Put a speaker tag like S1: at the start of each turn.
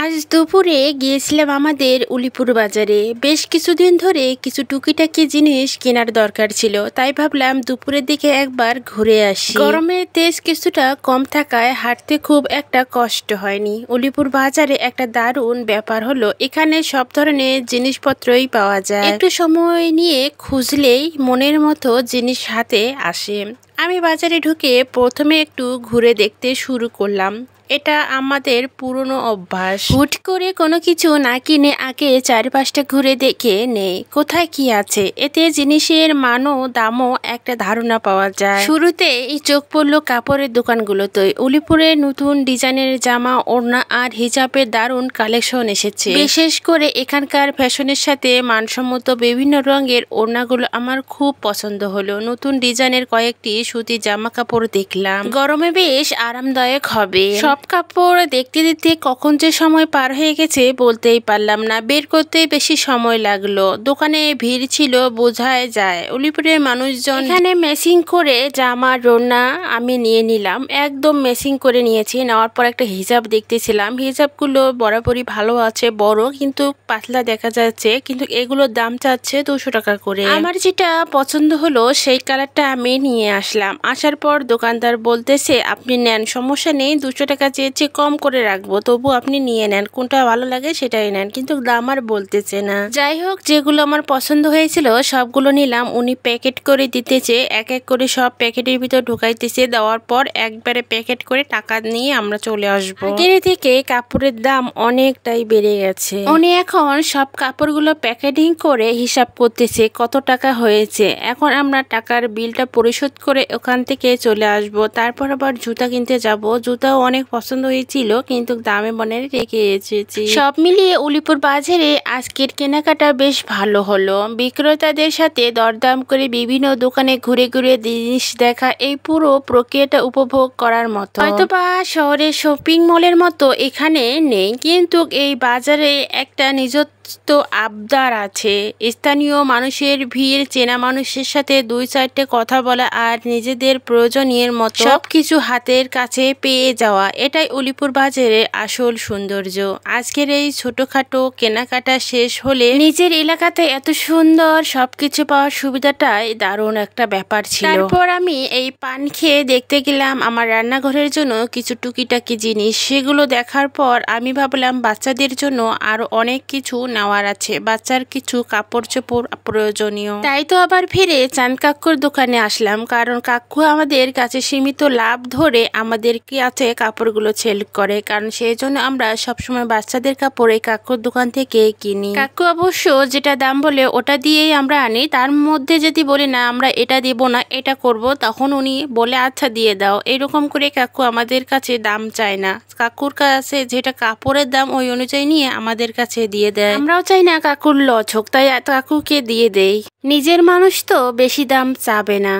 S1: আজ দুপুরে গিয়েছিলাম আমাদের উলিপুর বাজারে। বেশ কিছুদিন ধরে কিছু টুকিটাকি জিনিস কেনার দরকার ছিল, তাই ভাবলাম দুপুরের দিকে একবার ঘুরে আসি। গরমের তেজ কিছুটা কম থাকায় হাঁটতে খুব একটা কষ্ট হয়নি। উলিপুর বাজারে একটা দারুণ ব্যাপার হলো, এখানে সব ধরনের জিনিসপত্রই পাওয়া যায়। একটু সময় নিয়ে খুঁজলেই মনের মতো জিনিস হাতে আসে। আমি বাজারে ঢুকে প্রথমে একটু ঘুরে দেখতে শুরু করলাম। এটা আমাদের পুরনো অভ্যাস। হুট করে কোনো কিছু না কিনে আগে চারপাশটা ঘুরে দেখে নেই কোথায় কি আছে। এতে জিনিসের মানও দামও একটা ধারণা পাওয়া যায়। শুরুতে এই চোখ পড়লো কাপড়ের দোকানগুলোতে। উলিপুরে নতুন ডিজাইনের জামা, ওড়না আর হিজাবের দারুণ কালেকশন এসেছে। বিশেষ করে এখানকার ফ্যাশনের সাথে মানসম্মত বিভিন্ন রঙের ওড়নাগুলো আমার খুব পছন্দ হলো। নতুন ডিজাইনের কয়েকটি সুতি জামা কাপড় দেখলাম, গরমে বেশ আরামদায়ক হবে। সব কাপড় দেখতে দেখতে কখন যে সময় পার হয়ে গেছে বলতেই পারলাম না। বের করতে বেশি সময় লাগলো। দোকানে ভিড় ছিল, বোঝাই যায়। উলিপুরের মানুষজন এখানে ম্যাচিং করে জামা ওড়না আমি নিয়ে নিলাম। একদম ম্যাচিং করে নিয়েছি। নেওয়ার পর একটা হিজাব দেখতেছিলাম। হিজাবগুলো বরাবরই ভালো আছে, বড় কিন্তু পাতলা দেখা যাচ্ছে, কিন্তু এগুলোর দাম চাচ্ছে 200 টাকা করে। আমার যেটা পছন্দ হলো সেই কালারটা আমি নিয়ে আসলাম। আসার পর দোকানদার বলতেছে, আপনি নেন, সমস্যা নেই, 200 টাকা চেয়েছি, কম করে রাখবো, তবু আপনি নিয়ে নেন, কোনটা ভালো লাগে সেটাই নেন, কিন্তু দাম আর বলতেছে না। যাই হোক, যেগুলো আমার পছন্দ হয়েছিল সবগুলো নিলাম। উনি প্যাকেট করে দিতেছে, এক এক করে সব প্যাকেটের ভিতর ঢুকাইতেছে। দেওয়ার পর একবারে প্যাকেট করে টাকা নিয়ে আমরা চলে আসবো। আগের থেকে কাপড়ের দাম অনেকটাই বেড়ে গেছে। উনি এখন সব কাপড়গুলো প্যাকেটিং করে হিসাব করতেছে কত টাকা হয়েছে। এখন আমরা টাকার বিলটা পরিশোধ করে ওখান থেকে চলে আসব। তারপর আবার জুতা কিনতে যাব। জুতাও অনেক পছন্দ হয়েছিল, কিন্তু দামে মনে রেখে এসেছি। সব মিলিয়ে উলিপুর বাজারে আজকের কেনাকাটা বেশ ভালো হলো। বিক্রেতাদের সাথে দরদাম করে বিভিন্ন দোকানে ঘুরে ঘুরে জিনিস দেখা, এই পুরো প্রক্রিয়াটা উপভোগ করার মতো। হয়তোবা শহরের শপিং মলের মতো এখানে নেই, কিন্তু এই বাজারে একটা নিজস্ব আবদার আছে। স্থানীয় মানুষের ভিড়, চেনা মানুষের সাথে 2-4টে কথা বলা আর নিজেদের প্রয়োজনীয় মতো সবকিছু হাতের কাছে পেয়ে যাওয়া, এটাই উলিপুর বাজারের আসল সৌন্দর্য। আজকের এই ছোটখাটো কেনাকাটা শেষ হলে নিজের এলাকাতে এত সুন্দর সবকিছু পাওয়ার সুবিধাটাই দারুণ একটা ব্যাপার ছিল। তারপর আমি এই পান খেয়ে দেখতে গেলাম আমার রান্নাঘরের জন্য কিছু টুকিটাকি জিনিস। সেগুলো দেখার পর আমি ভাবলাম বাচ্চাদের জন্য আরো অনেক কিছু নেওয়ার আছে। বাচ্চার কিছু কাপড় চোপড় প্রয়োজনীয়। তাই তো আবার ফিরে চাঁদ কাকুর দোকানে আসলাম, কারণ কাকু আমাদের কাছে সীমিত লাভ ধরে আমাদের কাছে কাপড়গুলো সেল করে, কারণ সেই জন্য আমরা সবসময় বাচ্চাদের কাপড় এই কাকুর দোকান থেকে কিনি। কাকু অবশ্য যেটা দাম বলে ওটা দিয়েই আমরা আনি। তার মধ্যে যদি বলি না আমরা এটা দিব না, এটা করব, তখন উনি বলে আচ্ছা দিয়ে দাও। এরকম করে কাকু আমাদের কাছে দাম চায় না। কাকুর কাছে যেটা কাপড়ের দাম ওই অনুযায়ী নিয়ে আমাদের কাছে দিয়ে দেয়। আমরাও চাই না কাকুর লস হোক, তাই কাকুকে দিয়ে দেই। নিজের মানুষ তো বেশি দাম চাবে না।